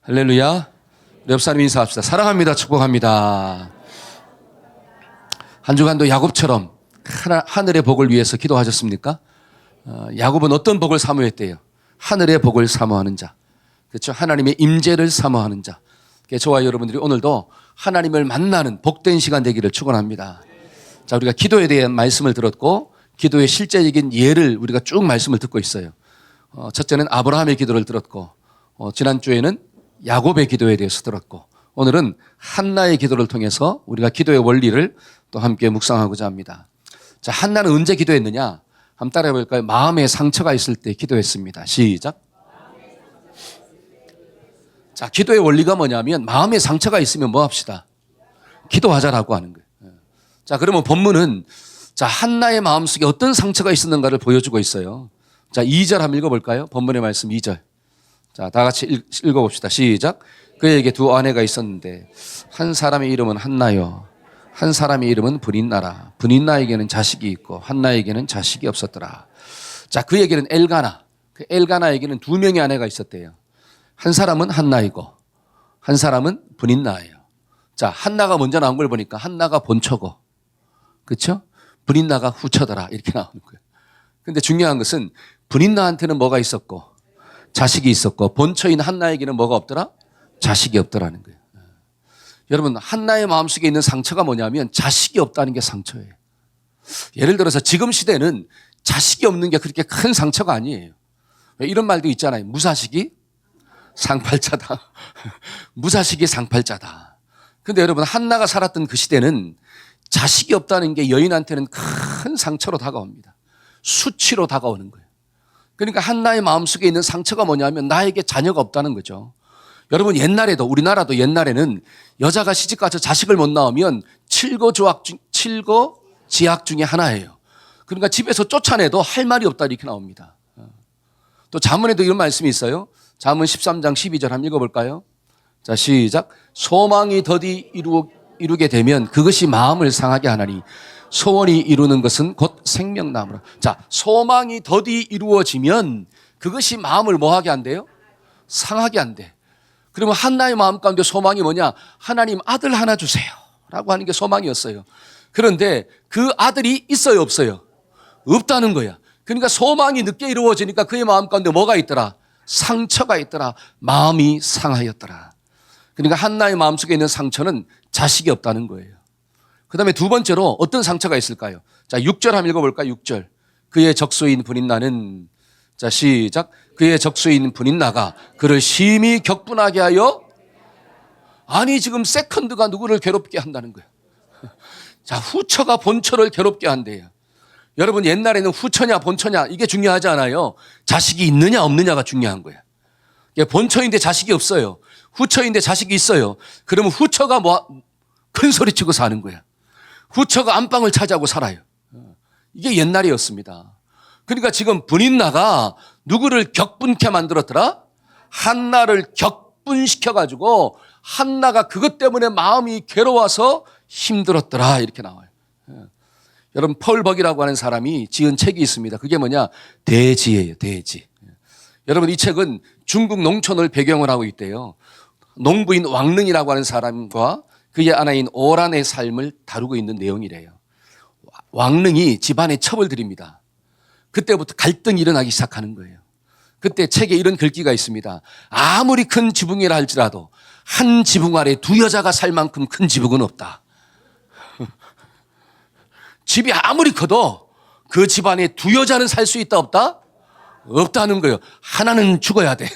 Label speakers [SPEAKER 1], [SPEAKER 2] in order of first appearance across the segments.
[SPEAKER 1] 할렐루야. 우리 옆 사람 인사합시다. 사랑합니다. 축복합니다. 한 주간도 야곱처럼 하늘의 복을 위해서 기도하셨습니까? 야곱은 어떤 복을 사모했대요? 하늘의 복을 사모하는 자. 그렇죠? 하나님의 임재를 사모하는 자. 저와 여러분들이 오늘도 하나님을 만나는 복된 시간 되기를 축원합니다. 자, 우리가 기도에 대한 말씀을 들었고 기도의 실제적인 예를 우리가 쭉 말씀을 듣고 있어요. 첫째는 아브라함의 기도를 들었고 지난주에는 야곱의 기도에 대해서 들었고 오늘은 한나의 기도를 통해서 우리가 기도의 원리를 또 함께 묵상하고자 합니다. 자, 한나는 언제 기도했느냐? 한번 따라해 볼까요? 마음에 상처가 있을 때 기도했습니다. 시작. 자, 기도의 원리가 뭐냐면 마음에 상처가 있으면 뭐 합시다? 기도하자라고 하는 거예요. 자, 그러면 본문은 자, 한나의 마음속에 어떤 상처가 있었는가를 보여주고 있어요. 자, 2절 한번 읽어볼까요? 본문의 말씀 2절. 자, 다 같이 읽어봅시다. 시작. 그에게 두 아내가 있었는데 한 사람의 이름은 한나요, 한 사람의 이름은 브닛나라. 브닛나에게는 자식이 있고 한나에게는 자식이 없었더라. 자, 그에게는 엘가나. 그 엘가나에게는 두 명의 아내가 있었대요. 한 사람은 한나이고 한 사람은 브닛나예요. 자, 한나가 먼저 나온 걸 보니까 한나가 본처고, 그렇죠? 브닛나가 후처더라 이렇게 나오는 거예요. 근데 중요한 것은 브닛나한테는 뭐가 있었고 자식이 있었고 본처인 한나에게는 뭐가 없더라? 자식이 없더라는 거예요. 여러분, 한나의 마음속에 있는 상처가 뭐냐면 자식이 없다는 게 상처예요. 예를 들어서 지금 시대는 자식이 없는 게 그렇게 큰 상처가 아니에요. 이런 말도 있잖아요. 무자식이 상팔자다. 무자식이 상팔자다. 근데 여러분, 한나가 살았던 그 시대는 자식이 없다는 게 여인한테는 큰 상처로 다가옵니다. 수치로 다가오는 거예요. 그러니까 한나의 마음속에 있는 상처가 뭐냐면 나에게 자녀가 없다는 거죠. 여러분, 옛날에도 우리나라도 옛날에는 여자가 시집가서 자식을 못 낳으면 칠거지약 중에 하나예요. 그러니까 집에서 쫓아내도 할 말이 없다 이렇게 나옵니다. 또 잠언에도 이런 말씀이 있어요. 잠언 13장 12절 한번 읽어볼까요? 자, 시작. 소망이 더디 이루게 되면 그것이 마음을 상하게 하나니 소원이 이루는 것은 곧 생명나무라. 자, 소망이 더디 이루어지면 그것이 마음을 뭐하게 한대요? 상하게 한대. 그러면 한나의 마음 가운데 소망이 뭐냐? 하나님 아들 하나 주세요 라고 하는 게 소망이었어요. 그런데 그 아들이 있어요, 없어요? 없다는 거야. 그러니까 소망이 늦게 이루어지니까 그의 마음 가운데 뭐가 있더라? 상처가 있더라. 마음이 상하였더라. 그러니까 한나의 마음속에 있는 상처는 자식이 없다는 거예요. 그 다음에 두 번째로 어떤 상처가 있을까요? 자, 6절 한번 읽어볼까요? 6절. 그의 적수인 브닛나는, 자, 시작. 그의 적수인 브닛나가 그를 심히 격분하게 하여, 아니 지금 세컨드가 누구를 괴롭게 한다는 거예요. 자, 후처가 본처를 괴롭게 한대요. 여러분, 옛날에는 후처냐 본처냐 이게 중요하지 않아요. 자식이 있느냐 없느냐가 중요한 거예요. 본처인데 자식이 없어요. 후처인데 자식이 있어요. 그러면 후처가 큰 소리치고 사는 거야. 후처가 안방을 차지하고 살아요. 이게 옛날이었습니다. 그러니까 지금 브닛나가 누구를 격분케 만들었더라? 한나를 격분시켜가지고 한나가 그것 때문에 마음이 괴로워서 힘들었더라 이렇게 나와요. 여러분, 폴 버기라고 하는 사람이 지은 책이 있습니다. 그게 뭐냐? 대지예요, 대지. 여러분, 이 책은 중국 농촌을 배경을 하고 있대요. 농부인 왕릉이라고 하는 사람과 그의 아내인 오란의 삶을 다루고 있는 내용이래요. 왕릉이 집안에 첩을 들입니다. 그때부터 갈등이 일어나기 시작하는 거예요. 그때 책에 이런 글귀가 있습니다. 아무리 큰 지붕이라 할지라도 한 지붕 아래 두 여자가 살 만큼 큰 지붕은 없다. 집이 아무리 커도 그 집안에 두 여자는 살 수 있다 없다? 없다는 거예요. 하나는 죽어야 돼.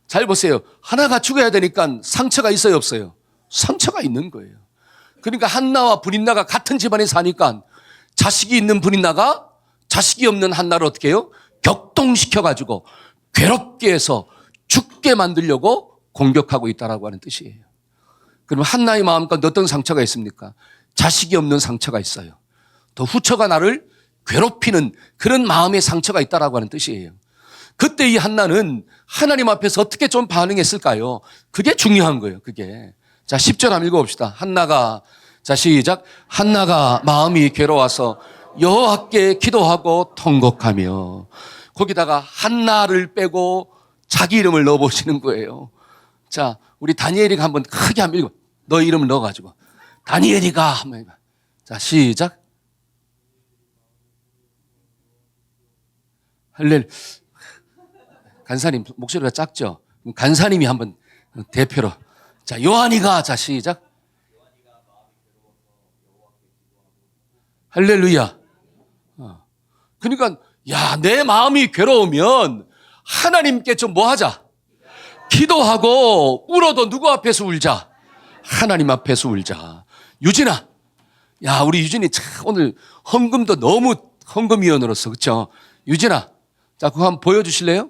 [SPEAKER 1] 잘 보세요. 하나가 죽어야 되니까 상처가 있어요 없어요? 상처가 있는 거예요. 그러니까 한나와 브닛나가 같은 집안에 사니까 자식이 있는 브닛나가 자식이 없는 한나를 어떻게 해요? 격동시켜가지고 괴롭게 해서 죽게 만들려고 공격하고 있다라고 하는 뜻이에요. 그럼 한나의 마음 가운데 어떤 상처가 있습니까? 자식이 없는 상처가 있어요. 또 후처가 나를 괴롭히는 그런 마음의 상처가 있다라고 하는 뜻이에요. 그때 이 한나는 하나님 앞에서 어떻게 좀 반응했을까요? 그게 중요한 거예요. 그게. 자, 10절 한번 읽어봅시다. 한나가, 자, 시작. 한나가 마음이 괴로워서 여호와께 기도하고 통곡하며, 거기다가 한나를 빼고 자기 이름을 넣어보시는 거예요. 자, 우리 다니엘이가 한번 크게 한번 읽어. 너 이름을 넣어가지고. 다니엘이가 한번 읽어. 자, 시작. 할렐. 간사님 목소리가 작죠? 간사님이 한번 대표로. 자, 요한이가. 자, 시작. 할렐루야. 그러니까 야, 내 마음이 괴로우면 하나님께 좀 뭐 하자? 기도하고 울어도 누구 앞에서 울자? 하나님 앞에서 울자. 유진아. 야, 우리 유진이 참 오늘 헌금도 너무 헌금위원으로서 그렇죠? 유진아. 자, 그거 한번 보여주실래요?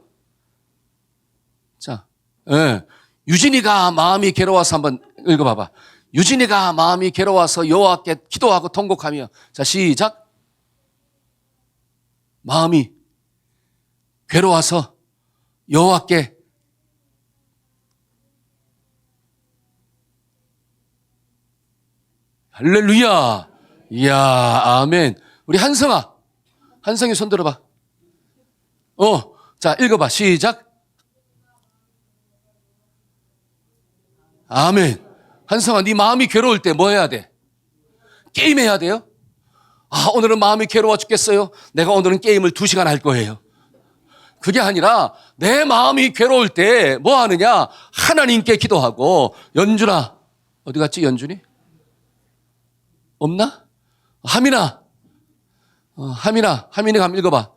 [SPEAKER 1] 자, 예. 유진이가 마음이 괴로워서 한번 읽어봐봐. 유진이가 마음이 괴로워서 여호와께 기도하고 통곡하며. 자, 시작. 마음이 괴로워서 여호와께 할렐루야. 이야, 아멘. 우리 한성이 손 들어봐. 자, 읽어봐. 시작. 아멘. 한성아, 네 마음이 괴로울 때 뭐 해야 돼? 게임해야 돼요? 아, 오늘은 마음이 괴로워 죽겠어요. 내가 오늘은 게임을 2시간 할 거예요. 그게 아니라 내 마음이 괴로울 때 뭐 하느냐? 하나님께 기도하고. 연준아, 어디 갔지 연준이? 없나? 하민아. 하민이가 한번 읽어봐.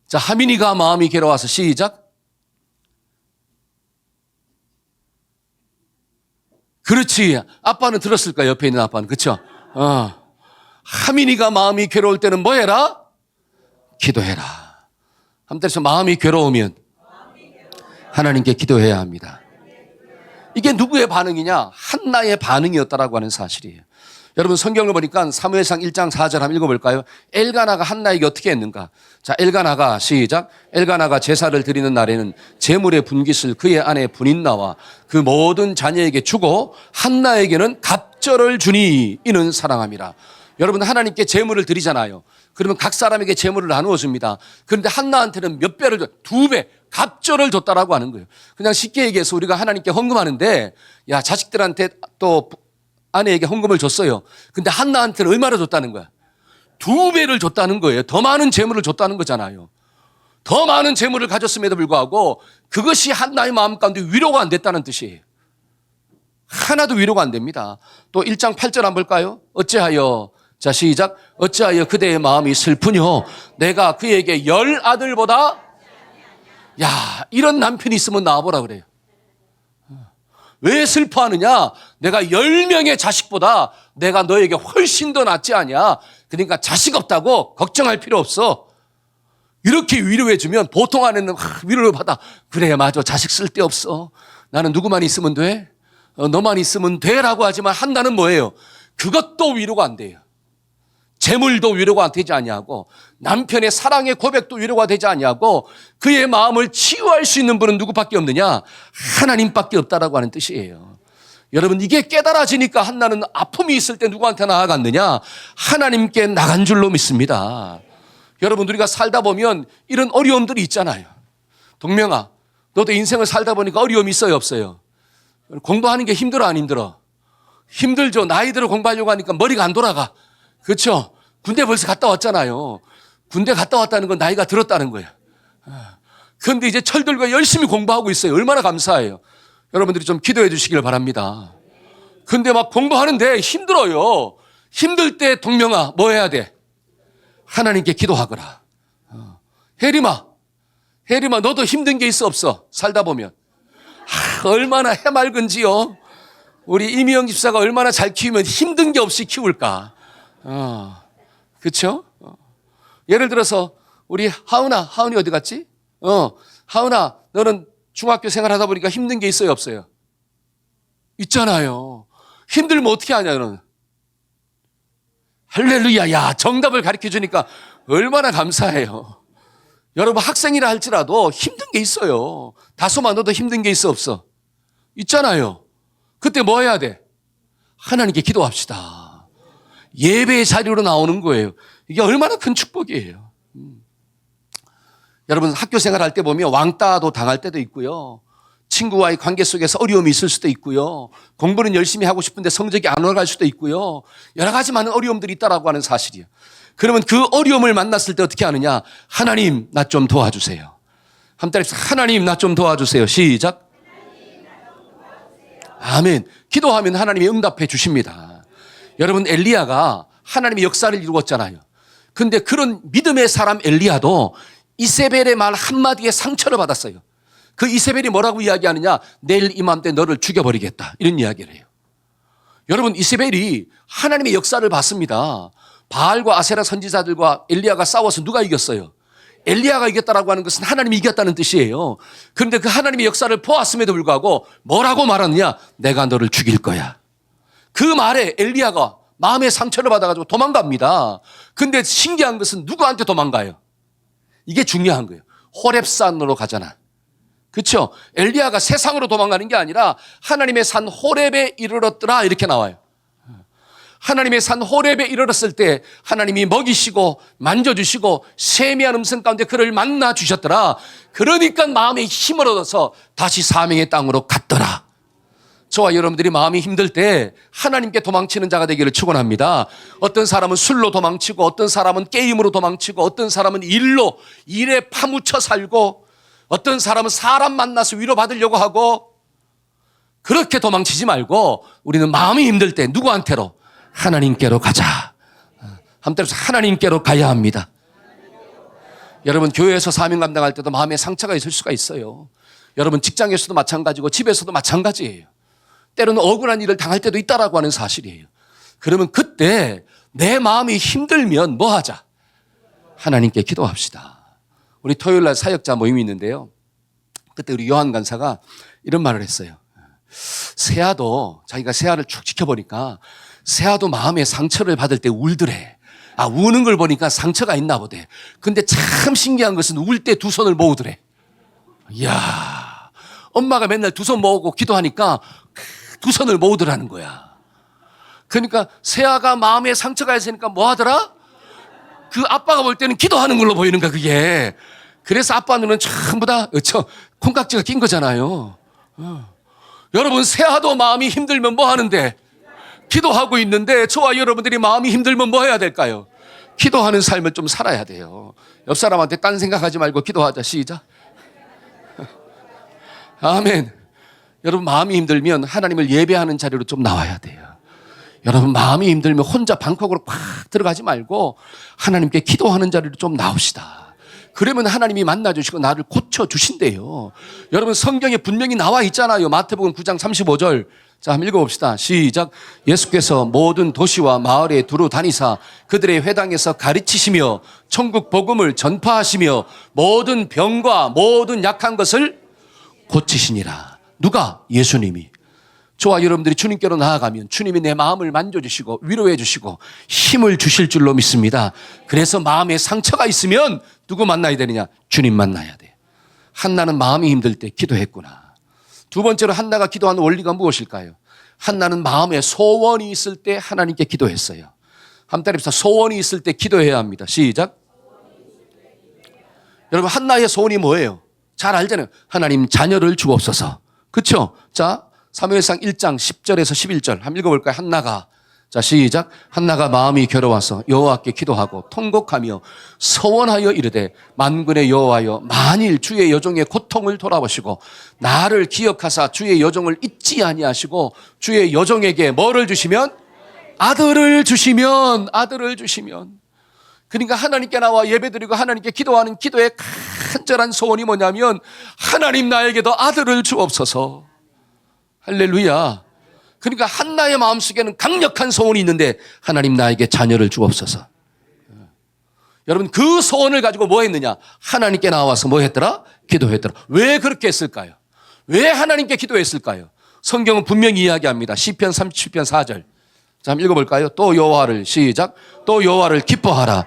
[SPEAKER 1] 자, 하민이가 마음이 괴로워서 시작. 그렇지. 아빠는 들었을 거야. 옆에 있는 아빠는. 그렇죠? 하민이가 마음이 괴로울 때는 뭐 해라? 기도해라. 한때에서 마음이 괴로우면 하나님께 기도해야 합니다. 이게 누구의 반응이냐? 한나의 반응이었다라고 하는 사실이에요. 여러분 성경을 보니까 사무엘상 1장 4절 한번 읽어볼까요? 엘가나가 한나에게 어떻게 했는가? 자, 엘가나가 시작. 엘가나가 제사를 드리는 날에는 제물의 분깃을 그의 아내 분인나와 그 모든 자녀에게 주고 한나에게는 갑절을 주니 이는 사랑함이라. 여러분 하나님께 제물을 드리잖아요. 그러면 각 사람에게 제물을 나누어 줍니다. 그런데 한나한테는 몇 배를 줘? 2배 갑절을 줬다라고 하는 거예요. 그냥 쉽게 얘기해서 우리가 하나님께 헌금하는데 야, 자식들한테 또 아내에게 헌금을 줬어요. 근데 한나한테는 얼마나 줬다는 거야? 2배를 줬다는 거예요. 더 많은 재물을 줬다는 거잖아요. 더 많은 재물을 가졌음에도 불구하고 그것이 한나의 마음 가운데 위로가 안 됐다는 뜻이에요. 하나도 위로가 안 됩니다. 또 1장 8절 한번 볼까요? 어찌하여, 자 시작. 어찌하여 그대의 마음이 슬프뇨? 내가 그에게 10아들보다 야, 이런 남편이 있으면 나와보라 그래요. 왜 슬퍼하느냐? 내가 10명의 자식보다 내가 너에게 훨씬 더 낫지 않냐? 그러니까 자식 없다고 걱정할 필요 없어. 이렇게 위로해주면 보통 아내는 위로를 받아. 그래, 맞아. 자식 쓸데없어. 나는 누구만 있으면 돼? 너만 있으면 돼라고 하지만 한나는 뭐예요? 그것도 위로가 안 돼요. 재물도 위로가 되지 아니하고 남편의 사랑의 고백도 위로가 되지 아니하고 그의 마음을 치유할 수 있는 분은 누구밖에 없느냐? 하나님밖에 없다라고 하는 뜻이에요. 여러분 이게 깨달아지니까 한나는 아픔이 있을 때 누구한테 나아갔느냐? 하나님께 나간 줄로 믿습니다. 여러분 우리가 살다 보면 이런 어려움들이 있잖아요. 동명아, 너도 인생을 살다 보니까 어려움이 있어요 없어요? 공부하는 게 힘들어 안 힘들어? 힘들죠. 나이 들어 공부하려고 하니까 머리가 안 돌아가. 그렇죠? 군대 벌써 갔다 왔잖아요. 군대 갔다 왔다는 건 나이가 들었다는 거예요. 그런데 이제 철들고 열심히 공부하고 있어요. 얼마나 감사해요. 여러분들이 좀 기도해 주시길 바랍니다. 근데 막 공부하는데 힘들어요. 힘들 때 동명아 뭐 해야 돼? 하나님께 기도하거라. 혜림아 너도 힘든 게 있어 없어? 살다 보면. 얼마나 해맑은지요. 우리 이미영 집사가 얼마나 잘 키우면 힘든 게 없이 키울까. 그렇죠? 예를 들어서 우리 하은이 어디 갔지? 하은아 너는 중학교 생활하다 보니까 힘든 게 있어요 없어요? 있잖아요. 힘들면 어떻게 하냐 너는? 할렐루야. 야, 정답을 가르쳐 주니까 얼마나 감사해요. 여러분 학생이라 할지라도 힘든 게 있어요. 다소만 너도 힘든 게 있어 없어? 있잖아요. 그때 뭐 해야 돼? 하나님께 기도합시다. 예배의 자리로 나오는 거예요. 이게 얼마나 큰 축복이에요. 여러분 학교 생활할 때 보면 왕따도 당할 때도 있고요. 친구와의 관계 속에서 어려움이 있을 수도 있고요. 공부는 열심히 하고 싶은데 성적이 안 올라갈 수도 있고요. 여러 가지 많은 어려움들이 있다라고 하는 사실이에요. 그러면 그 어려움을 만났을 때 어떻게 하느냐? 하나님, 나 좀 도와주세요. 한번 하나님, 나 좀 도와주세요. 시작. 아멘. 기도하면 하나님이 응답해 주십니다. 여러분, 엘리야가 하나님의 역사를 이루었잖아요. 근데 그런 믿음의 사람 엘리야도 이세벨의 말 한마디에 상처를 받았어요. 그 이세벨이 뭐라고 이야기하느냐? 내일 이맘때 너를 죽여버리겠다. 이런 이야기를 해요. 여러분, 이세벨이 하나님의 역사를 봤습니다. 바알과 아세라 선지자들과 엘리야가 싸워서 누가 이겼어요? 엘리야가 이겼다라고 하는 것은 하나님이 이겼다는 뜻이에요. 그런데 그 하나님의 역사를 보았음에도 불구하고 뭐라고 말하느냐? 내가 너를 죽일 거야. 그 말에 엘리야가 마음의 상처를 받아가지고 도망갑니다. 근데 신기한 것은 누구한테 도망가요? 이게 중요한 거예요. 호렙산으로 가잖아. 그렇죠? 엘리야가 세상으로 도망가는 게 아니라 하나님의 산 호렙에 이르렀더라 이렇게 나와요. 하나님의 산 호렙에 이르렀을 때 하나님이 먹이시고 만져주시고 세미한 음성 가운데 그를 만나 주셨더라. 그러니까 마음에 힘을 얻어서 다시 사명의 땅으로 갔더라. 저와 여러분들이 마음이 힘들 때 하나님께 도망치는 자가 되기를 축원합니다. 어떤 사람은 술로 도망치고 어떤 사람은 게임으로 도망치고 어떤 사람은 일에 파묻혀 살고 어떤 사람은 사람 만나서 위로받으려고 하고 그렇게 도망치지 말고 우리는 마음이 힘들 때 누구한테로? 하나님께로 가자. 한때로 하나님께로 가야 합니다. 여러분, 교회에서 사명 감당할 때도 마음에 상처가 있을 수가 있어요. 여러분, 직장에서도 마찬가지고 집에서도 마찬가지예요. 때로는 억울한 일을 당할 때도 있다라고 하는 사실이에요. 그러면 그때 내 마음이 힘들면 뭐 하자? 하나님께 기도합시다. 우리 토요일 날 사역자 모임이 있는데요. 그때 우리 요한 간사가 이런 말을 했어요. 새아도 자기가 새아를 쭉 지켜보니까 새아도 마음에 상처를 받을 때 울더래. 아, 우는 걸 보니까 상처가 있나 보대. 근데 참 신기한 것은 울 때 두 손을 모으더래. 이야, 엄마가 맨날 두 손 모으고 기도하니까 두 손을 모으더라는 거야. 그러니까 새아가 마음에 상처가 있으니까 뭐 하더라? 그 아빠가 볼 때는 기도하는 걸로 보이는 거야, 그게. 그래서 아빠 눈은 전부 다 콩깍지가 낀 거잖아요. 여러분, 새아도 마음이 힘들면 뭐 하는데? 기도하고 있는데 저와 여러분들이 마음이 힘들면 뭐 해야 될까요? 기도하는 삶을 좀 살아야 돼요. 옆 사람한테 딴 생각하지 말고 기도하자. 시작. 아멘. 여러분, 마음이 힘들면 하나님을 예배하는 자리로 좀 나와야 돼요. 여러분, 마음이 힘들면 혼자 방콕으로 팍 들어가지 말고 하나님께 기도하는 자리로 좀 나옵시다. 그러면 하나님이 만나주시고 나를 고쳐주신대요. 여러분, 성경에 분명히 나와 있잖아요. 마태복음 9장 35절. 자, 한번 읽어봅시다. 시작. 예수께서 모든 도시와 마을에 두루 다니사 그들의 회당에서 가르치시며 천국 복음을 전파하시며 모든 병과 모든 약한 것을 고치시니라. 누가? 예수님이. 저와 여러분들이 주님께로 나아가면 주님이 내 마음을 만져주시고 위로해 주시고 힘을 주실 줄로 믿습니다. 그래서 마음에 상처가 있으면 누구 만나야 되느냐? 주님 만나야 돼. 한나는 마음이 힘들 때 기도했구나. 두 번째로 한나가 기도한 원리가 무엇일까요? 한나는 마음에 소원이 있을 때 하나님께 기도했어요. 한번 따라해봅시다. 소원이 있을 때 기도해야 합니다. 시작. 여러분, 한나의 소원이 뭐예요? 잘 알잖아요. 하나님 자녀를 주옵소서. 그렇죠? 자, 사무엘상 1장 10절에서 11절 한번 읽어볼까요? 한나가. 자, 시작. 한나가 마음이 괴로워서 여호와께 기도하고 통곡하며 서원하여 이르되 만군의 여호와여, 만일 주의 여종의 고통을 돌아보시고 나를 기억하사 주의 여종을 잊지 아니하시고 주의 여종에게 뭐를 주시면? 아들을 주시면. 그러니까 하나님께 나와 예배드리고 하나님께 기도하는 기도의 간절한 소원이 뭐냐면 하나님, 나에게도 아들을 주옵소서. 할렐루야. 그러니까 한나의 마음속에는 강력한 소원이 있는데 하나님, 나에게 자녀를 주옵소서. 여러분, 그 소원을 가지고 뭐 했느냐? 하나님께 나와서 뭐 했더라? 기도했더라. 왜 그렇게 했을까요? 왜 하나님께 기도했을까요? 성경은 분명히 이야기합니다. 시편 37편 4절. 자, 한번 읽어볼까요? 또 여호와를, 시작. 또 여호와를 기뻐하라.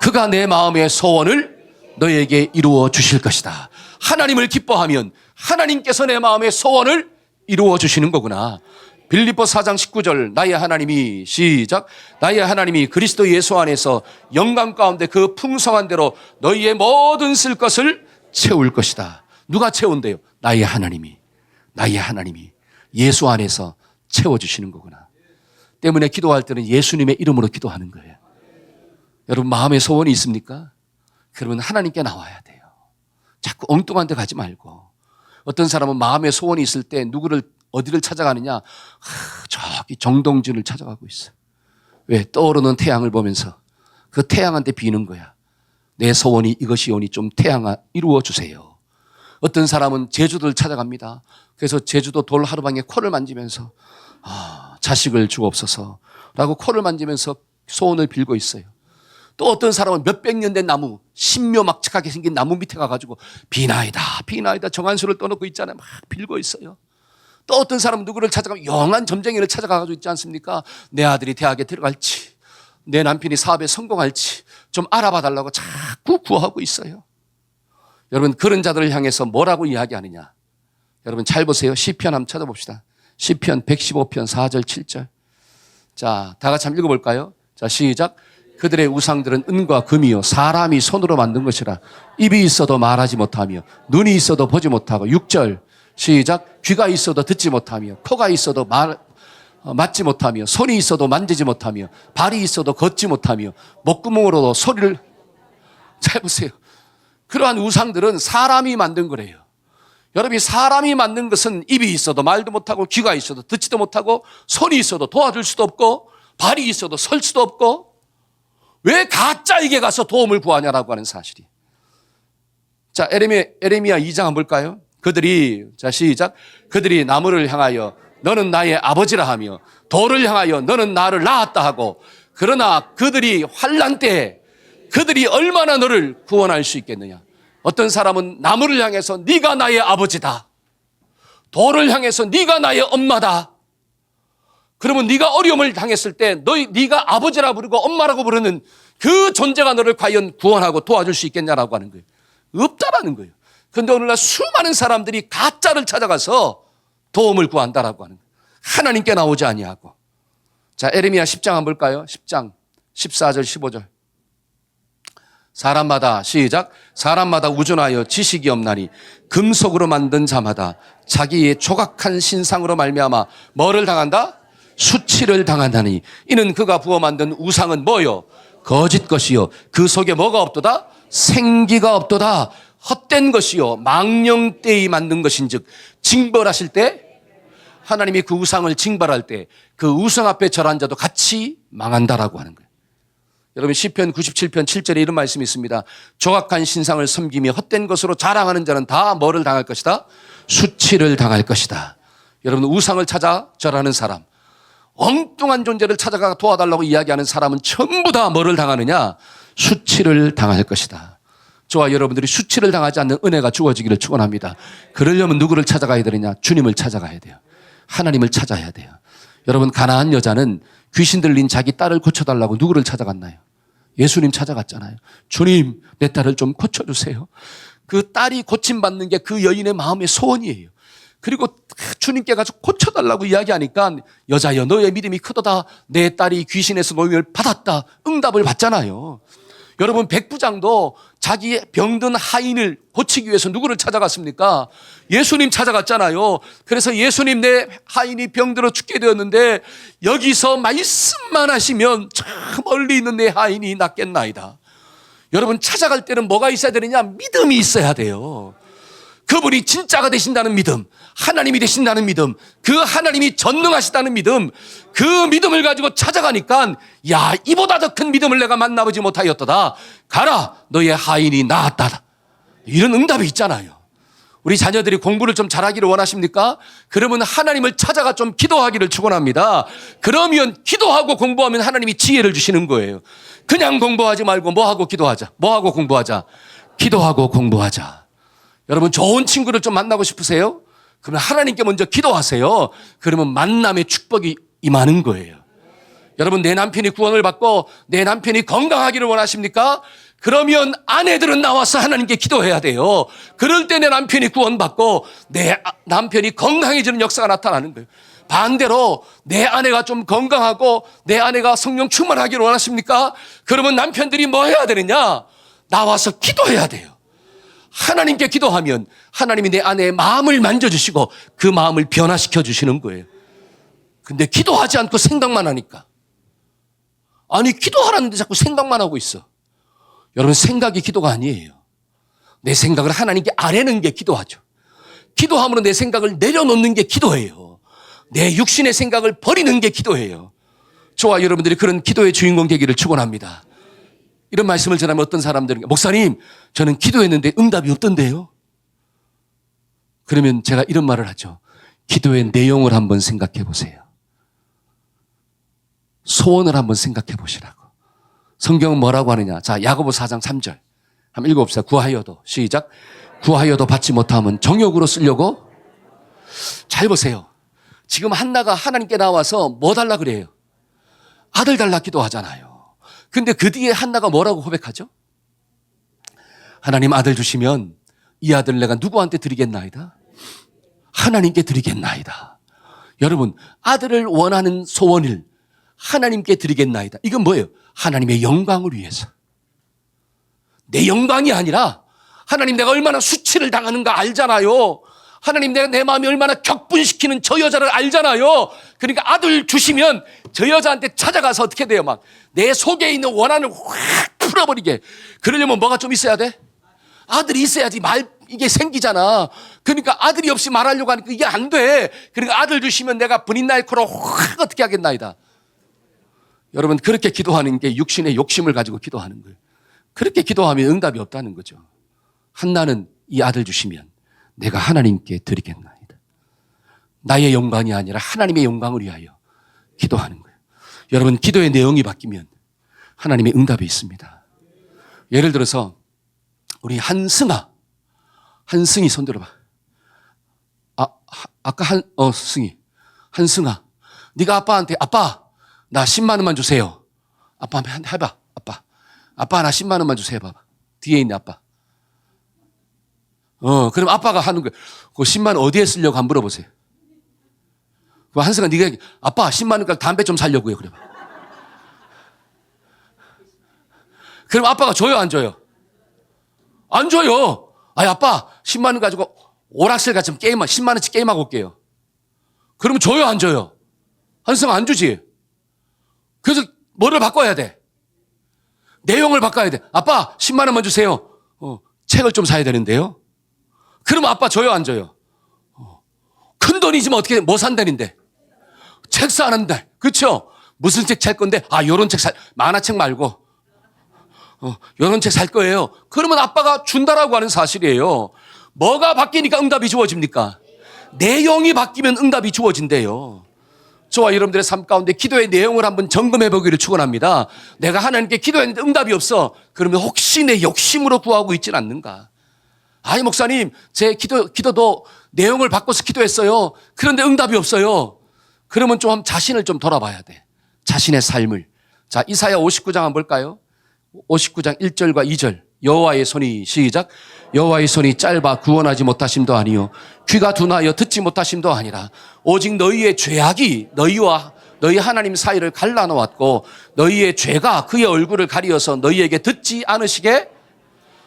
[SPEAKER 1] 그가 내 마음의 소원을 너에게 이루어 주실 것이다. 하나님을 기뻐하면 하나님께서 내 마음의 소원을 이루어 주시는 거구나. 빌립보 4장 19절. 나의 하나님이, 시작. 나의 하나님이 그리스도 예수 안에서 영광 가운데 그 풍성한 대로 너희의 모든 쓸 것을 채울 것이다. 누가 채운대요? 나의 하나님이. 나의 하나님이 예수 안에서 채워주시는 거구나. 때문에 기도할 때는 예수님의 이름으로 기도하는 거예요. 여러분 마음에 소원이 있습니까? 그러면 하나님께 나와야 돼요. 자꾸 엉뚱한 데 가지 말고. 어떤 사람은 마음에 소원이 있을 때 어디를 찾아가느냐? 저기 정동진을 찾아가고 있어. 왜? 떠오르는 태양을 보면서 그 태양한테 비는 거야. 내 소원이 이것이오니 좀 태양아 이루어 주세요. 어떤 사람은 제주도를 찾아갑니다. 그래서 제주도 돌 하루방에 코를 만지면서 자식을 주옵소서라고 코를 만지면서 소원을 빌고 있어요. 또 어떤 사람은 몇백 년 된 나무, 신묘막측하게 생긴 나무 밑에 가가지고 비나이다 비나이다 정한수를 떠놓고 있잖아요. 막 빌고 있어요. 또 어떤 사람은 누구를 찾아가면 영한 점쟁이를 찾아가가지고 있지 않습니까? 내 아들이 대학에 들어갈지, 내 남편이 사업에 성공할지 좀 알아봐 달라고 자꾸 구하고 있어요. 여러분 그런 자들을 향해서 뭐라고 이야기하느냐? 여러분 잘 보세요. 시편 한번 찾아봅시다. 시편 115편 4절 7절. 자, 다 같이 한번 읽어볼까요? 자, 시작. 그들의 우상들은 은과 금이요 사람이 손으로 만든 것이라 입이 있어도 말하지 못하며 눈이 있어도 보지 못하고 6절 시작. 귀가 있어도 듣지 못하며 코가 있어도 맞지 못하며 손이 있어도 만지지 못하며 발이 있어도 걷지 못하며 목구멍으로도 소리를 잘 보세요. 그러한 우상들은 사람이 만든 거래요. 여러분이 사람이 만든 것은 입이 있어도 말도 못하고 귀가 있어도 듣지도 못하고 손이 있어도 도와줄 수도 없고 발이 있어도 설 수도 없고 왜 가짜에게 가서 도움을 구하냐라고 하는 사실이. 자, 에레미야 2장 한번 볼까요? 자, 시작. 그들이 나무를 향하여 너는 나의 아버지라 하며 돌을 향하여 너는 나를 낳았다 하고 그러나 그들이 환난 때에 그들이 얼마나 너를 구원할 수 있겠느냐. 어떤 사람은 나무를 향해서 네가 나의 아버지다. 돌을 향해서 네가 나의 엄마다. 그러면 네가 어려움을 당했을 때 네가 아버지라 부르고 엄마라고 부르는 그 존재가 너를 과연 구원하고 도와줄 수 있겠냐라고 하는 거예요. 없다라는 거예요. 그런데 오늘날 수많은 사람들이 가짜를 찾아가서 도움을 구한다라고 하는 거예요. 하나님께 나오지 아니하고. 자, 에레미야 10장 한번 볼까요? 10장 14절 15절. 사람마다 시작. 사람마다 우준하여 지식이 없나니 금속으로 만든 자마다 자기의 조각한 신상으로 말미암아 뭐를 당한다? 수치를 당한다니 이는 그가 부어 만든 우상은 뭐요? 거짓 것이요 그 속에 뭐가 없도다? 생기가 없도다. 헛된 것이요 망령되이 만든 것인즉 징벌하실 때 하나님이 그 우상을 징벌할 때 그 우상 앞에 절한 자도 같이 망한다라고 하는 거예요. 여러분 시편 97편 7절에 이런 말씀이 있습니다. 조각한 신상을 섬기며 헛된 것으로 자랑하는 자는 다 뭐를 당할 것이다? 수치를 당할 것이다. 여러분 우상을 찾아 절하는 사람, 엉뚱한 존재를 찾아가 도와달라고 이야기하는 사람은 전부 다 뭐를 당하느냐? 수치를 당할 것이다. 저와 여러분들이 수치를 당하지 않는 은혜가 주어지기를 축원합니다. 그러려면 누구를 찾아가야 되느냐? 주님을 찾아가야 돼요. 하나님을 찾아야 돼요. 여러분 가나안 여자는 귀신 들린 자기 딸을 고쳐달라고 누구를 찾아갔나요? 예수님 찾아갔잖아요. 주님 내 딸을 좀 고쳐주세요. 그 딸이 고침받는 게 그 여인의 마음의 소원이에요. 그리고 주님께 가서 고쳐달라고 이야기하니까 여자여 너의 믿음이 크도다. 내 딸이 귀신에서 노임을 받았다. 응답을 받잖아요. 여러분 백부장도 자기의 병든 하인을 고치기 위해서 누구를 찾아갔습니까? 예수님 찾아갔잖아요. 그래서 예수님 내 하인이 병들어 죽게 되었는데 여기서 말씀만 하시면 저 멀리 있는 내 하인이 낫겠나이다. 여러분 찾아갈 때는 뭐가 있어야 되느냐? 믿음이 있어야 돼요. 그분이 진짜가 되신다는 믿음, 하나님이 되신다는 믿음, 그 하나님이 전능하시다는 믿음, 그 믿음을 가지고 찾아가니까 야 이보다 더 큰 믿음을 내가 만나보지 못하였도다. 가라 너의 하인이 나았다. 이런 응답이 있잖아요. 우리 자녀들이 공부를 좀 잘하기를 원하십니까? 그러면 하나님을 찾아가 좀 기도하기를 축원합니다. 그러면 기도하고 공부하면 하나님이 지혜를 주시는 거예요. 그냥 공부하지 말고 뭐하고 기도하자. 뭐하고 공부하자. 기도하고 공부하자. 여러분 좋은 친구를 좀 만나고 싶으세요? 그러면 하나님께 먼저 기도하세요. 그러면 만남의 축복이 임하는 거예요. 여러분 내 남편이 구원을 받고 내 남편이 건강하기를 원하십니까? 그러면 아내들은 나와서 하나님께 기도해야 돼요. 그럴 때 내 남편이 구원받고 내 남편이 건강해지는 역사가 나타나는 거예요. 반대로 내 아내가 좀 건강하고 내 아내가 성령 충만하기를 원하십니까? 그러면 남편들이 뭐 해야 되느냐? 나와서 기도해야 돼요. 하나님께 기도하면 하나님이 내 안에 마음을 만져주시고 그 마음을 변화시켜 주시는 거예요. 근데 기도하지 않고 생각만 하니까. 아니, 기도하라는데 자꾸 생각만 하고 있어. 여러분, 생각이 기도가 아니에요. 내 생각을 하나님께 아뢰는 게 기도하죠. 기도함으로 내 생각을 내려놓는 게 기도예요. 내 육신의 생각을 버리는 게 기도예요. 저와 여러분들이 그런 기도의 주인공 되기를 축원합니다. 이런 말씀을 전하면 어떤 사람들은, 목사님, 저는 기도했는데 응답이 없던데요. 그러면 제가 이런 말을 하죠. 기도의 내용을 한번 생각해 보세요. 소원을 한번 생각해 보시라고. 성경은 뭐라고 하느냐. 자, 야고보 4장 3절. 한번 읽어봅시다. 구하여도, 시작. 구하여도 받지 못하면 정욕으로 쓰려고. 잘 보세요. 지금 한나가 하나님께 나와서 뭐 달라 그래요? 아들 달라 기도하잖아요. 근데 그 뒤에 한나가 뭐라고 고백하죠? 하나님 아들 주시면 이 아들 내가 누구한테 드리겠나이다? 하나님께 드리겠나이다. 여러분, 아들을 원하는 소원을 하나님께 드리겠나이다. 이건 뭐예요? 하나님의 영광을 위해서. 내 영광이 아니라 하나님 내가 얼마나 수치를 당하는가 알잖아요. 하나님 내가 내 마음이 얼마나 격분시키는 저 여자를 알잖아요. 그러니까 아들 주시면 저 여자한테 찾아가서 어떻게 돼요? 막 내 속에 있는 원한을 확 풀어버리게. 그러려면 뭐가 좀 있어야 돼? 아들이 있어야지 이게 생기잖아. 그러니까 아들이 없이 말하려고 하니까 이게 안 돼. 그러니까 아들 주시면 내가 분인 나이코로 확 어떻게 하겠나이다. 여러분, 그렇게 기도하는 게 육신의 욕심을 가지고 기도하는 거예요. 그렇게 기도하면 응답이 없다는 거죠. 한나는 이 아들 주시면 내가 하나님께 드리겠나이다. 나의 영광이 아니라 하나님의 영광을 위하여 기도하는 거예요. 여러분, 기도의 내용이 바뀌면 하나님의 응답이 있습니다. 예를 들어서 우리 한승이 손 들어봐. 아까 한승아, 네가 아빠한테 아빠 나 10만 원만 주세요. 아빠 한번 해봐. 아빠 나 10만 원만 주세요. 봐봐. 뒤에 있네 아빠. 그럼 아빠가 하는 거예요. 그 10만 원 어디에 쓰려고 한번 물어보세요. 그럼 한승아 네가 아빠 10만 원까지 담배 좀 사려고요. 그래 봐. 그럼 아빠가 줘요, 안 줘요? 안 줘요. 아니 아빠 10만 원 가지고 오락실 가서 10만 원씩 게임하고 올게요. 그러면 줘요, 안 줘요? 한승아 안 주지. 그래서 뭐를 바꿔야 돼? 내용을 바꿔야 돼. 아빠 10만 원만 주세요. 책을 좀 사야 되는데요. 그러면 아빠 줘요, 안 줘요? 큰 돈이지만 어떻게 뭐 산다는데? 책 사는데. 그렇죠? 무슨 책 살 건데? 요런 책 만화책 말고 요런 책 살 거예요. 그러면 아빠가 준다라고 하는 사실이에요. 뭐가 바뀌니까 응답이 주어집니까? 내용이 바뀌면 응답이 주어진대요. 저와 여러분들의 삶 가운데 기도의 내용을 한번 점검해 보기를 축원합니다. 내가 하나님께 기도했는데 응답이 없어. 그러면 혹시 내 욕심으로 구하고 있지는 않는가? 아니 목사님, 제 기도도 내용을 바꿔서 기도했어요. 그런데 응답이 없어요. 그러면 좀 자신을 좀 돌아봐야 돼. 자신의 삶을. 자, 이사야 59장 한번 볼까요? 59장 1절과 2절. 여호와의 손이, 시작. 여호와의 손이 짧아 구원하지 못하심도 아니요 귀가 둔하여 듣지 못하심도 아니라 오직 너희의 죄악이 너희와 너희 하나님 사이를 갈라놓았고 너희의 죄가 그의 얼굴을 가리어서 너희에게 듣지 않으시게.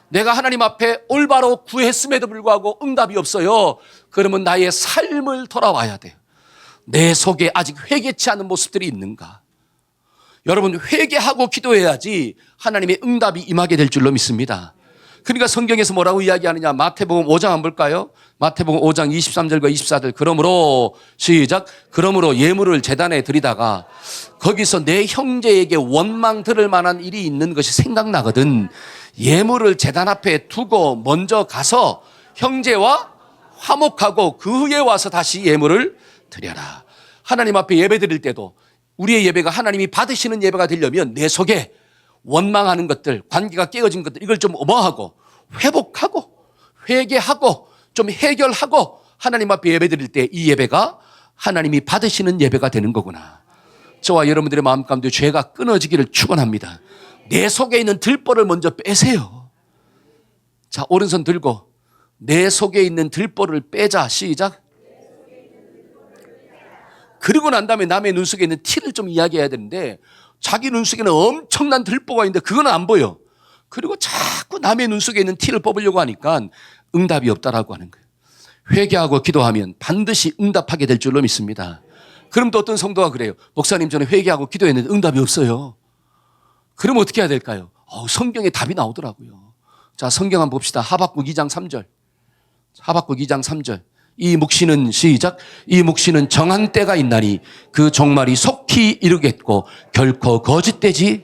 [SPEAKER 1] 내가 하나님 앞에 올바로 구했음에도 불구하고 응답이 없어요. 그러면 나의 삶을 돌아와야 돼요. 내 속에 아직 회개치 않은 모습들이 있는가? 여러분, 회개하고 기도해야지 하나님의 응답이 임하게 될 줄로 믿습니다. 그러니까 성경에서 뭐라고 이야기하느냐? 마태복음 5장 한번 볼까요? 마태복음 5장 23절과 24절. 그러므로, 시작. 그러므로 예물을 제단에 드리다가 거기서 내 형제에게 원망 들을 만한 일이 있는 것이 생각나거든. 예물을 제단 앞에 두고 먼저 가서 형제와 화목하고 그 후에 와서 다시 예물을 드려라. 하나님 앞에 예배 드릴 때도 우리의 예배가 하나님이 받으시는 예배가 되려면 내 속에 원망하는 것들, 관계가 깨어진 것들, 이걸 좀 뭐하고 회복하고 회개하고 좀 해결하고 하나님 앞에 예배 드릴 때 이 예배가 하나님이 받으시는 예배가 되는 거구나. 저와 여러분들의 마음 가운데 죄가 끊어지기를 축원합니다. 내 속에 있는 들보를 먼저 빼세요. 자, 오른손 들고 내 속에 있는 들보를 빼자. 시작. 그리고 난 다음에 남의 눈 속에 있는 티를 좀 이야기해야 되는데 자기 눈 속에는 엄청난 들보가 있는데 그건 안 보여. 그리고 자꾸 남의 눈 속에 있는 티를 뽑으려고 하니까 응답이 없다라고 하는 거예요. 회개하고 기도하면 반드시 응답하게 될 줄로 믿습니다. 그럼 또 어떤 성도가 그래요. 목사님, 저는 회개하고 기도했는데 응답이 없어요. 그럼 어떻게 해야 될까요? 성경에 답이 나오더라고요. 자, 성경 한번 봅시다. 하박국 2장 3절. 하박국 2장 3절. 이 묵시는 시작. 이 묵시는 정한 때가 있나니 그 종말이 속히 이르겠고 결코 거짓되지.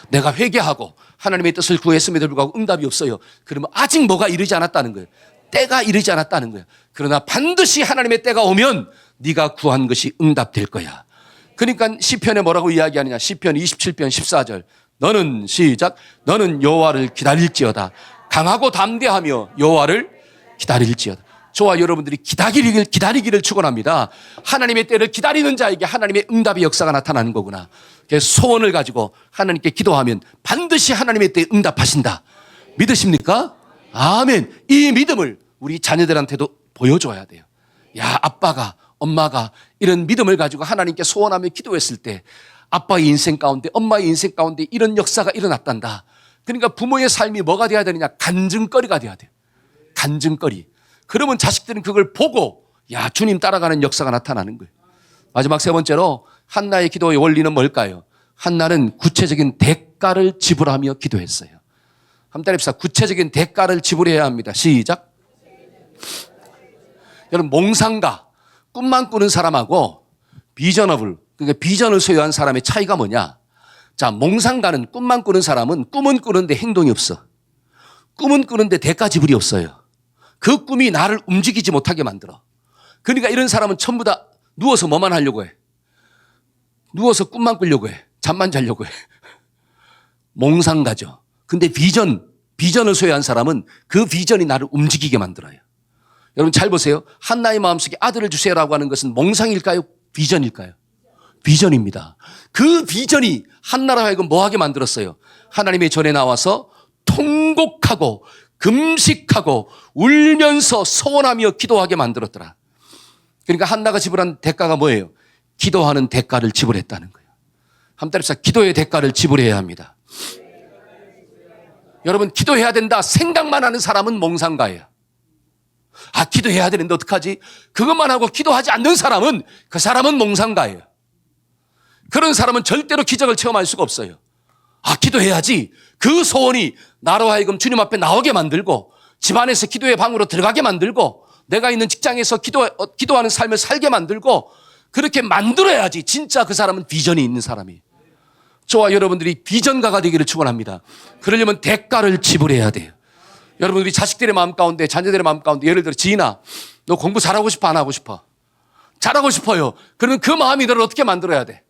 [SPEAKER 1] 내가 회개하고 하나님의 뜻을 구했음에도 불구하고 응답이 없어요. 그러면 아직 뭐가 이르지 않았다는 거예요. 때가 이르지 않았다는 거예요. 그러나 반드시 하나님의 때가 오면 네가 구한 것이 응답될 거야. 그러니까 시편에 뭐라고 이야기하느냐. 시편 27편 14절. 너는 시작. 너는 여호와를 기다릴지어다. 강하고 담대하며 여호와를 기다릴지어다. 저와 여러분들이 기다리기를 축원합니다. 하나님의 때를 기다리는 자에게 하나님의 응답의 역사가 나타나는 거구나. 소원을 가지고 하나님께 기도하면 반드시 하나님의 때에 응답하신다. 믿으십니까? 아멘. 이 믿음을 우리 자녀들한테도 보여줘야 돼요. 야, 아빠가, 엄마가 이런 믿음을 가지고 하나님께 소원하며 기도했을 때 아빠의 인생 가운데, 엄마의 인생 가운데 이런 역사가 일어났단다. 그러니까 부모의 삶이 뭐가 돼야 되느냐? 간증거리가 돼야 돼요. 간증거리. 그러면 자식들은 그걸 보고 야, 주님 따라가는 역사가 나타나는 거예요. 마지막 세 번째로 한나의 기도의 원리는 뭘까요? 한나는 구체적인 대가를 지불하며 기도했어요. 한번 따라합시다. 구체적인 대가를 지불해야 합니다. 시작. 여러분, 몽상가, 꿈만 꾸는 사람하고 비전업을, 그러니까 비전을 소유한 사람의 차이가 뭐냐? 자, 몽상가는 꿈만 꾸는 사람은 꿈은 꾸는데 행동이 없어. 꿈은 꾸는데 대가 지불이 없어요. 그 꿈이 나를 움직이지 못하게 만들어. 그러니까 이런 사람은 전부 다 누워서 뭐만 하려고 해? 누워서 꿈만 꾸려고 해. 잠만 자려고 해. 몽상가죠. 근데 비전을 소유한 사람은 그 비전이 나를 움직이게 만들어요. 여러분 잘 보세요. 한나의 마음속에 아들을 주세요라고 하는 것은 몽상일까요? 비전일까요? 비전입니다. 그 비전이 한나로 하여금 뭐하게 만들었어요? 하나님의 전에 나와서 통곡하고 금식하고 울면서 소원하며 기도하게 만들었더라. 그러니까 한나가 지불한 대가가 뭐예요? 기도하는 대가를 지불했다는 거예요. 한번 따라합시다. 기도의 대가를 지불해야 합니다. 여러분, 기도해야 된다 생각만 하는 사람은 몽상가예요. 아, 기도해야 되는데 어떡하지? 그것만 하고 기도하지 않는 사람은 그 사람은 몽상가예요. 그런 사람은 절대로 기적을 체험할 수가 없어요. 아, 기도해야지. 그 소원이 나로 하여금 주님 앞에 나오게 만들고 집안에서 기도의 방으로 들어가게 만들고 내가 있는 직장에서 기도하는 삶을 살게 만들고 그렇게 만들어야지 진짜 그 사람은 비전이 있는 사람이에요. 저와 여러분들이 비전가가 되기를 축원합니다. 그러려면 대가를 지불해야 돼요. 여러분들이 자식들의 마음 가운데, 자녀들의 마음 가운데 예를 들어 지인아, 너 공부 잘하고 싶어 안 하고 싶어? 잘하고 싶어요. 그러면 그 마음이 너를 어떻게 만들어야 돼?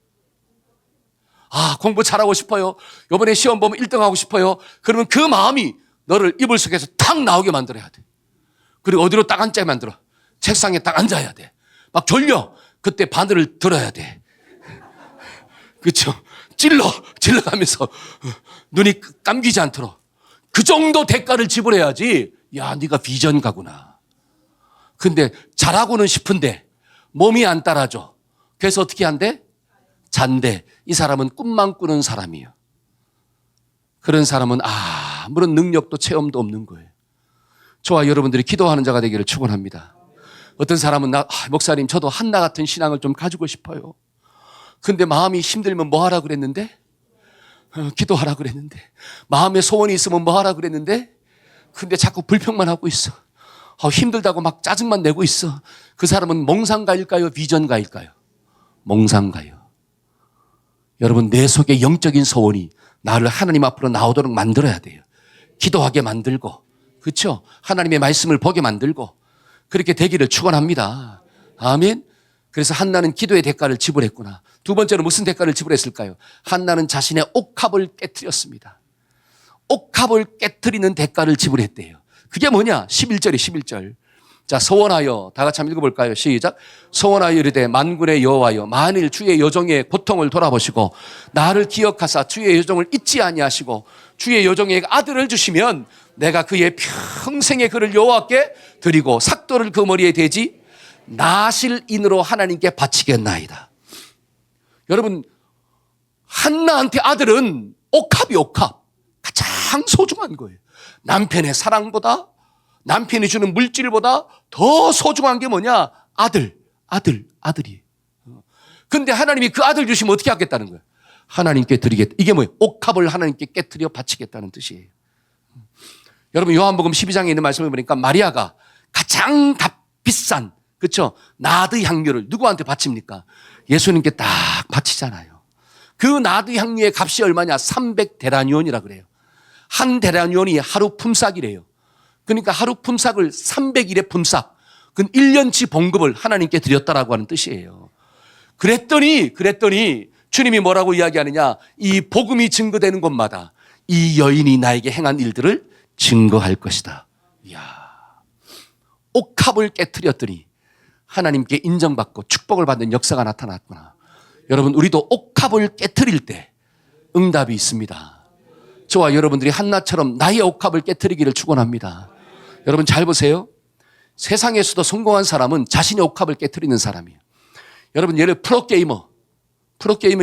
[SPEAKER 1] 아, 공부 잘하고 싶어요. 이번에 시험 보면 1등 하고 싶어요. 그러면 그 마음이 너를 이불 속에서 탁 나오게 만들어야 돼. 그리고 어디로 딱 앉게 만들어? 책상에 딱 앉아야 돼. 막 졸려. 그때 바늘을 들어야 돼. 그렇죠? 찔러가면서 눈이 감기지 않도록. 그 정도 대가를 지불해야지. 야, 네가 비전가구나. 근데 잘하고는 싶은데 몸이 안 따라줘. 그래서 어떻게 한대? 잔대. 이 사람은 꿈만 꾸는 사람이에요. 그런 사람은 아무런 능력도 체험도 없는 거예요. 저와 여러분들이 기도하는 자가 되기를 축원합니다. 어떤 사람은 목사님 저도 한나 같은 신앙을 좀 가지고 싶어요. 근데 마음이 힘들면 뭐 하라 그랬는데? 기도하라 그랬는데. 마음에 소원이 있으면 뭐 하라 그랬는데? 근데 자꾸 불평만 하고 있어. 힘들다고 막 짜증만 내고 있어. 그 사람은 몽상가일까요? 비전가일까요? 몽상가요. 여러분, 내 속에 영적인 소원이 나를 하나님 앞으로 나오도록 만들어야 돼요. 기도하게 만들고, 그렇죠? 하나님의 말씀을 보게 만들고 그렇게 되기를 축원합니다. 아멘. 그래서 한나는 기도의 대가를 지불했구나. 두 번째로 무슨 대가를 지불했을까요? 한나는 자신의 옥합을 깨트렸습니다. 옥합을 깨트리는 대가를 지불했대요. 그게 뭐냐? 11절이 11절. 자, 소원하여 다 같이 한번 읽어볼까요? 시작. 소원하여 이르되 만군의 여호와여 만일 주의 여종의 고통을 돌아보시고 나를 기억하사 주의 여종을 잊지 아니하시고 주의 여종에게 아들을 주시면 내가 그의 평생의 그를 여호와께 드리고 삭도를 그 머리에 대지 나실인으로 하나님께 바치겠나이다. 여러분, 한나한테 아들은 옥합이 옥합. 가장 가장 소중한 거예요. 남편의 사랑보다, 남편이 주는 물질보다 더 소중한 게 뭐냐? 아들이. 근데 하나님이 그 아들 주시면 어떻게 하겠다는 거예요? 하나님께 드리겠다. 이게 뭐예요? 옥합을 하나님께 깨트려 바치겠다는 뜻이에요. 여러분 요한복음 12장에 있는 말씀을 보니까 마리아가 가장 비싼, 그렇죠? 나드 향료를 누구한테 바칩니까? 예수님께 딱 바치잖아요. 그 나드 향료의 값이 얼마냐? 300데나리온이라 그래요. 한 데나리온이 하루 품삯이래요. 그러니까 하루 품삯을 300일의 품삯, 그 1년치 봉급을 하나님께 드렸다라고 하는 뜻이에요. 그랬더니 주님이 뭐라고 이야기하느냐? 이 복음이 증거되는 곳마다 이 여인이 나에게 행한 일들을 증거할 것이다. 이야, 옥합을 깨트렸더니 하나님께 인정받고 축복을 받는 역사가 나타났구나. 여러분 우리도 옥합을 깨트릴 때 응답이 있습니다. 저와 여러분들이 한나처럼 나의 옥합을 깨트리기를 축원합니다. 여러분 잘 보세요. 세상에서도 성공한 사람은 자신의 옥합을 깨트리는 사람이에요. 여러분 예를 프로게이머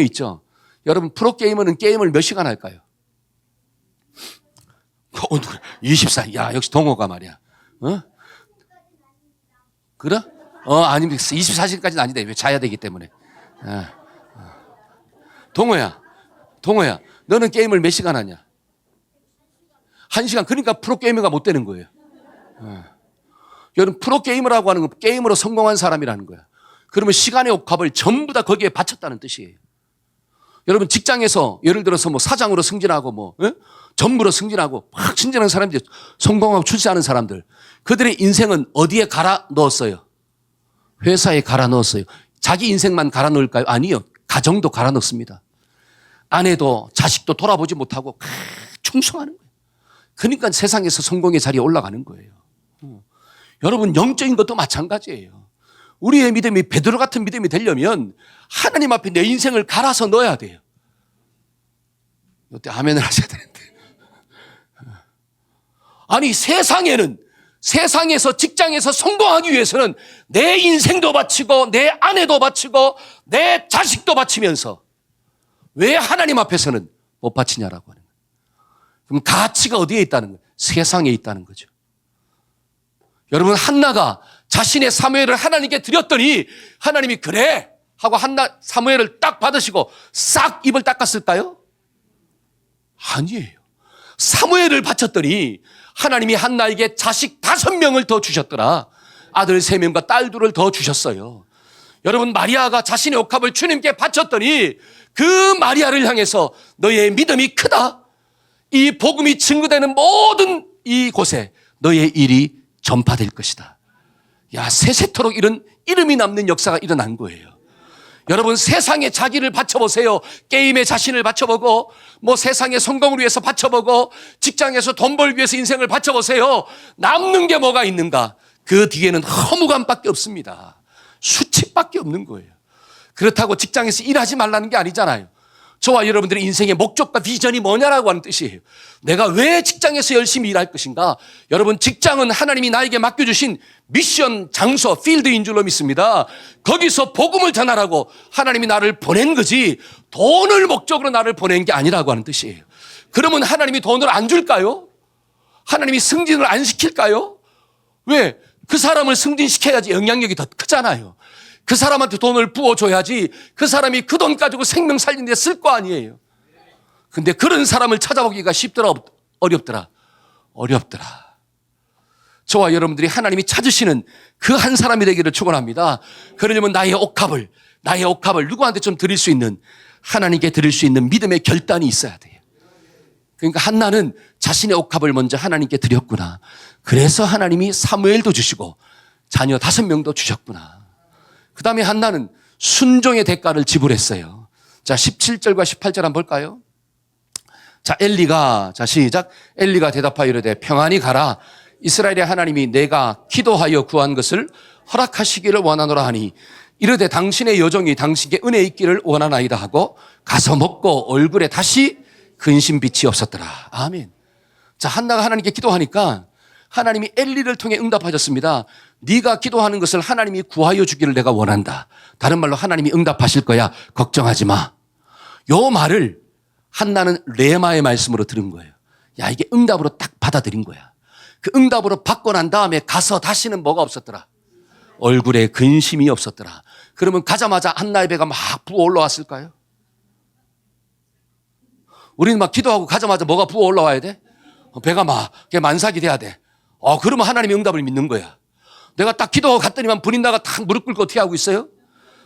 [SPEAKER 1] 있죠. 여러분 프로게이머는 게임을 몇 시간 할까요? 24. 야 역시 동호가 말이야. 그래? 아니 24시간까지는 아니다. 왜 자야 되기 때문에. 동호야 너는 게임을 몇 시간 하냐? 1시간. 그러니까 프로게이머가 못 되는 거예요. 여러분 프로게이머라고 하는 건 게임으로 성공한 사람이라는 거야. 그러면 시간의 옥합을 전부 다 거기에 바쳤다는 뜻이에요. 여러분 직장에서 예를 들어서 뭐 사장으로 승진하고 전부로 승진하고 막 승진하는 사람들, 성공하고 출세하는 사람들, 그들의 인생은 어디에 갈아 넣었어요? 회사에 갈아 넣었어요. 자기 인생만 갈아 넣을까요? 아니요. 가정도 갈아 넣습니다. 아내도 자식도 돌아보지 못하고 충성하는 거예요. 그러니까 세상에서 성공의 자리에 올라가는 거예요. 여러분 영적인 것도 마찬가지예요. 우리의 믿음이 베드로 같은 믿음이 되려면 하나님 앞에 내 인생을 갈아서 넣어야 돼요. 이때 아멘을 하셔야 되는데. 아니 세상에서 직장에서 성공하기 위해서는 내 인생도 바치고 내 아내도 바치고 내 자식도 바치면서 왜 하나님 앞에서는 못 바치냐라고 하는 거예요. 그럼 가치가 어디에 있다는 거예요? 세상에 있다는 거죠. 여러분 한나가 자신의 사무엘을 하나님께 드렸더니 하나님이 그래 하고 사무엘을 딱 받으시고 싹 입을 닦았을까요? 아니에요. 사무엘을 바쳤더니 하나님이 한나에게 자식 5명을 더 주셨더라. 아들 3명과 딸 2을 더 주셨어요. 여러분 마리아가 자신의 옥합을 주님께 바쳤더니 그 마리아를 향해서 너의 믿음이 크다. 이 복음이 증거되는 모든 이곳에 너의 일이 전파될 것이다. 야, 세세토록 이런 이름이 남는 역사가 일어난 거예요. 여러분 세상에 자기를 바쳐보세요. 게임에 자신을 바쳐보고 뭐 세상의 성공을 위해서 바쳐보고 직장에서 돈 벌기 위해서 인생을 바쳐보세요. 남는 게 뭐가 있는가? 그 뒤에는 허무감밖에 없습니다. 수치밖에 없는 거예요. 그렇다고 직장에서 일하지 말라는 게 아니잖아요. 저와 여러분들의 인생의 목적과 비전이 뭐냐라고 하는 뜻이에요. 내가 왜 직장에서 열심히 일할 것인가? 여러분 직장은 하나님이 나에게 맡겨주신 미션 장소 필드인 줄로 믿습니다. 거기서 복음을 전하라고 하나님이 나를 보낸 거지 돈을 목적으로 나를 보낸 게 아니라고 하는 뜻이에요. 그러면 하나님이 돈을 안 줄까요? 하나님이 승진을 안 시킬까요? 왜? 그 사람을 승진시켜야지 영향력이 더 크잖아요. 그 사람한테 돈을 부어줘야지 그 사람이 그 돈 가지고 생명 살리는 데 쓸 거 아니에요. 근데 그런 사람을 찾아보기가 쉽더라 어렵더라? 어렵더라. 저와 여러분들이 하나님이 찾으시는 그 한 사람이 되기를 축원합니다. 그러려면 나의 옥합을 누구한테 좀 드릴 수 있는, 하나님께 드릴 수 있는 믿음의 결단이 있어야 돼요. 그러니까 한나는 자신의 옥합을 먼저 하나님께 드렸구나. 그래서 하나님이 사무엘도 주시고 자녀 5명도 주셨구나. 그 다음에 한나는 순종의 대가를 지불했어요. 자, 17절과 18절 한번 볼까요? 자, 시작. 엘리가 대답하여 이르되 평안히 가라. 이스라엘의 하나님이 내가 기도하여 구한 것을 허락하시기를 원하노라 하니 이르되 당신의 여종이 당신께 은혜 있기를 원하나이다 하고 가서 먹고 얼굴에 다시 근심빛이 없었더라. 아멘. 자, 한나가 하나님께 기도하니까 하나님이 엘리를 통해 응답하셨습니다. 네가 기도하는 것을 하나님이 구하여 주기를 내가 원한다. 다른 말로 하나님이 응답하실 거야. 걱정하지 마. 요 말을 한나는 레마의 말씀으로 들은 거예요. 야, 이게 응답으로 딱 받아들인 거야. 그 응답으로 받고 난 다음에 가서 다시는 뭐가 없었더라? 얼굴에 근심이 없었더라. 그러면 가자마자 한나의 배가 막 부어 올라왔을까요? 우리는 막 기도하고 가자마자 뭐가 부어 올라와야 돼? 배가 막 만삭이 돼야 돼. 그러면 하나님의 응답을 믿는 거야. 내가 딱 기도하고 갔더니만 분인다가 딱 무릎 꿇고 어떻게 하고 있어요?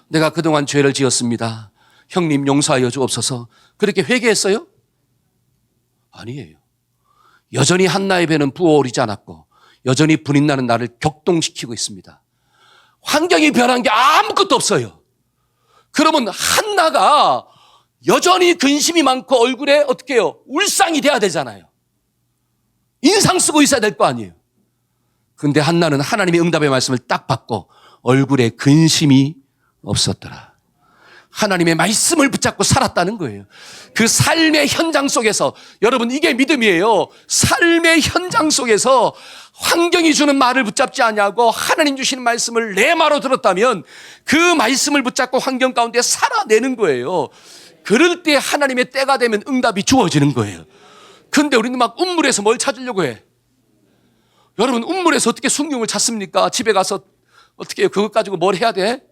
[SPEAKER 1] 내가 그동안 죄를 지었습니다. 형님 용서하여 주옵소서. 그렇게 회개했어요? 아니에요. 여전히 한나의 배는 부어오르지 않았고 여전히 분인나는 나를 격동시키고 있습니다. 환경이 변한 게 아무것도 없어요. 그러면 한나가 여전히 근심이 많고 얼굴에 어떻게 해요? 울상이 돼야 되잖아요. 인상 쓰고 있어야 될 거 아니에요. 그런데 한나는 하나님의 응답의 말씀을 딱 받고 얼굴에 근심이 없었더라. 하나님의 말씀을 붙잡고 살았다는 거예요. 그 삶의 현장 속에서, 여러분 이게 믿음이에요. 삶의 현장 속에서 환경이 주는 말을 붙잡지 않냐고 하나님 주시는 말씀을 내 말로 들었다면 그 말씀을 붙잡고 환경 가운데 살아내는 거예요. 그럴 때 하나님의 때가 되면 응답이 주어지는 거예요. 그런데 우리는 막 운물에서 뭘 찾으려고 해? 여러분 운물에서 어떻게 숭늉을 찾습니까? 집에 가서 어떻게 해요? 그것 가지고 뭘 해야 돼?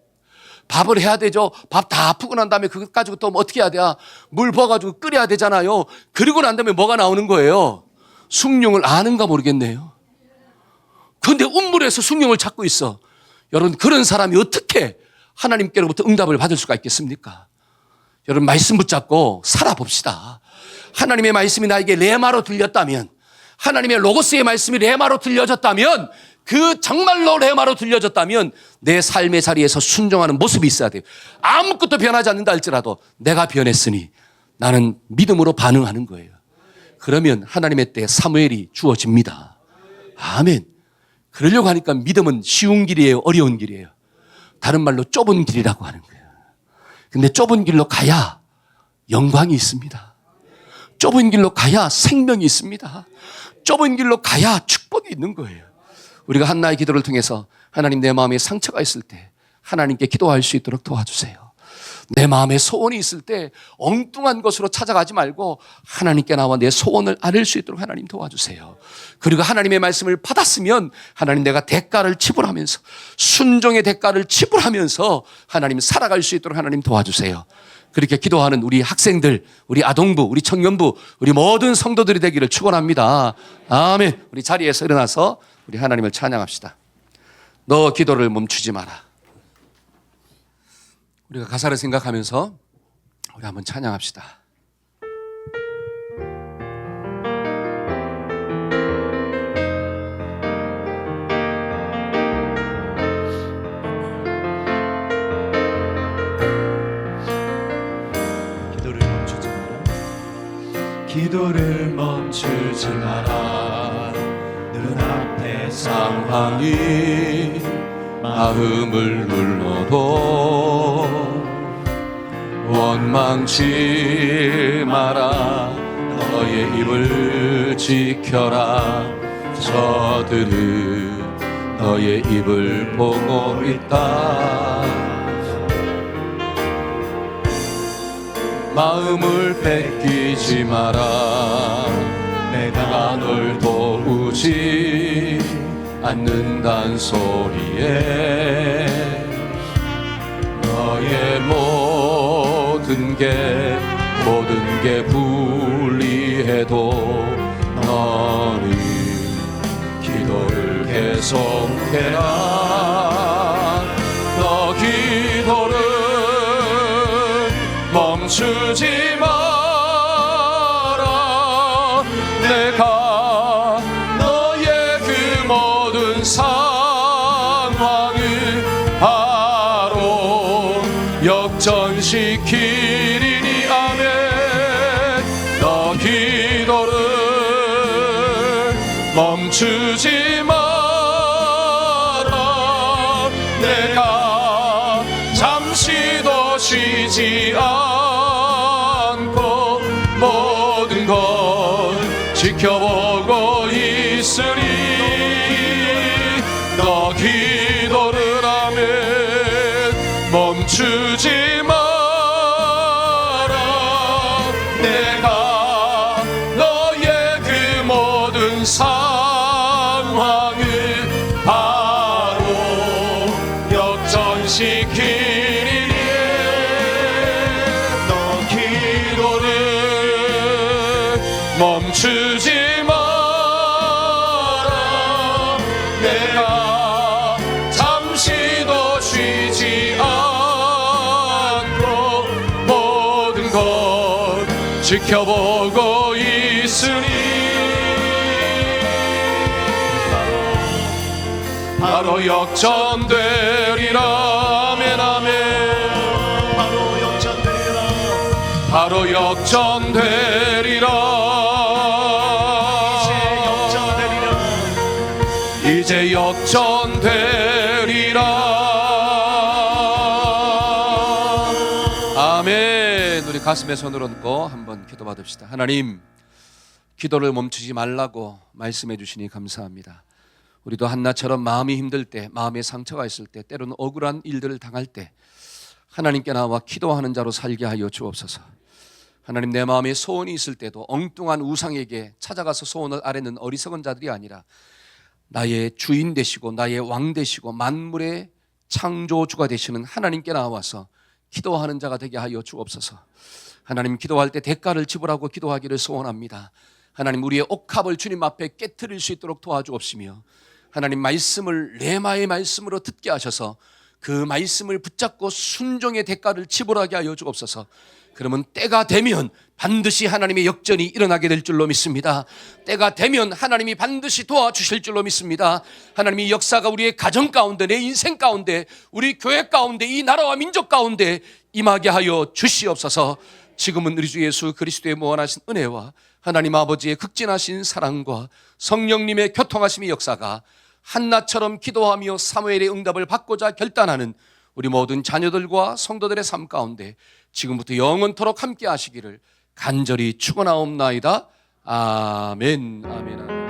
[SPEAKER 1] 밥을 해야 되죠. 밥 다 푸고 난 다음에 그것 가지고 또 어떻게 해야 돼? 물 부어가지고 끓여야 되잖아요. 그리고 난 다음에 뭐가 나오는 거예요? 숭늉을 아는가 모르겠네요. 그런데 운물에서 숭늉을 찾고 있어. 여러분 그런 사람이 어떻게 하나님께로부터 응답을 받을 수가 있겠습니까? 여러분 말씀 붙잡고 살아봅시다. 하나님의 말씀이 나에게 레마로 들렸다면, 하나님의 로고스의 말씀이 레마로 들려졌다면, 그 정말로 레마로 들려졌다면 내 삶의 자리에서 순종하는 모습이 있어야 돼요. 아무것도 변하지 않는다 할지라도 내가 변했으니 나는 믿음으로 반응하는 거예요. 그러면 하나님의 때에 사무엘이 주어집니다. 아멘. 그러려고 하니까 믿음은 쉬운 길이에요? 어려운 길이에요? 다른 말로 좁은 길이라고 하는 거예요. 근데 좁은 길로 가야 영광이 있습니다. 좁은 길로 가야 생명이 있습니다. 좁은 길로 가야 축복이 있는 거예요. 우리가 한나의 기도를 통해서 하나님 내 마음에 상처가 있을 때 하나님께 기도할 수 있도록 도와주세요. 내 마음에 소원이 있을 때 엉뚱한 것으로 찾아가지 말고 하나님께 나와 내 소원을 아릴 수 있도록 하나님 도와주세요. 그리고 하나님의 말씀을 받았으면 하나님 내가 대가를 지불하면서, 순종의 대가를 지불하면서 하나님 살아갈 수 있도록 하나님 도와주세요. 그렇게 기도하는 우리 학생들, 우리 아동부, 우리 청년부, 우리 모든 성도들이 되기를 축원합니다. 아멘. 우리 자리에서 일어나서 우리 하나님을 찬양합시다. 너 기도를 멈추지 마라. 우리가 가사를 생각하면서 우리 한번 찬양합시다.
[SPEAKER 2] 기도를 멈추지 마라. 눈앞의 상황이 마음을 눌러도 원망치 마라. 너의 입을 지켜라. 저들은 너의 입을 보고 있다. 마음을 뺏기지 마라. 내가 널 도우지 않는단 소리에 너의 모든 게 불리해도 너는 기도를 계속해라. 너 기도를 멈추지 마라. 내가 너의 그 모든 상황을 바로 역전시키리니. 아멘. 너 기도를 멈추지 마라. 내가 잠시도 쉬지 않고 모든 걸 지켜보고 있으니. 너 기도를 하면 멈추지 마라. 내가 너의 그 지키리니 너 기도를 멈추지 마라 내가 잠시도 쉬지 않고 모든 것 지켜보고 있으니 바로 역전되리라 아멘 아멘 바로 역전되리라 이제 역전되리라
[SPEAKER 1] 아멘. 우리 가슴에 손을 얹고 한번 기도 받읍시다. 하나님, 기도를 멈추지 말라고 말씀해 주시니 감사합니다. 우리도 한나처럼 마음이 힘들 때, 마음에 상처가 있을 때, 때로는 억울한 일들을 당할 때 하나님께 나와 기도하는 자로 살게 하여 주옵소서. 하나님, 내 마음에 소원이 있을 때도 엉뚱한 우상에게 찾아가서 소원을 아뢰는 어리석은 자들이 아니라 나의 주인 되시고 나의 왕 되시고 만물의 창조주가 되시는 하나님께 나와서 기도하는 자가 되게 하여 주옵소서. 하나님, 기도할 때 대가를 지불하고 기도하기를 소원합니다. 하나님, 우리의 옥합을 주님 앞에 깨트릴 수 있도록 도와주옵시며 하나님, 말씀을 레마의 말씀으로 듣게 하셔서 그 말씀을 붙잡고 순종의 대가를 지불하게 하여 주옵소서. 그러면 때가 되면 반드시 하나님의 역전이 일어나게 될 줄로 믿습니다. 때가 되면 하나님이 반드시 도와주실 줄로 믿습니다. 하나님이 역사가 우리의 가정 가운데, 내 인생 가운데, 우리 교회 가운데, 이 나라와 민족 가운데 임하게 하여 주시옵소서. 지금은 우리 주 예수 그리스도의 무한하신 은혜와 하나님 아버지의 극진하신 사랑과 성령님의 교통하심의 역사가 한나처럼 기도하며 사무엘의 응답을 받고자 결단하는 우리 모든 자녀들과 성도들의 삶 가운데 지금부터 영원토록 함께 하시기를 간절히 축원하옵나이다. 아멘. 아멘.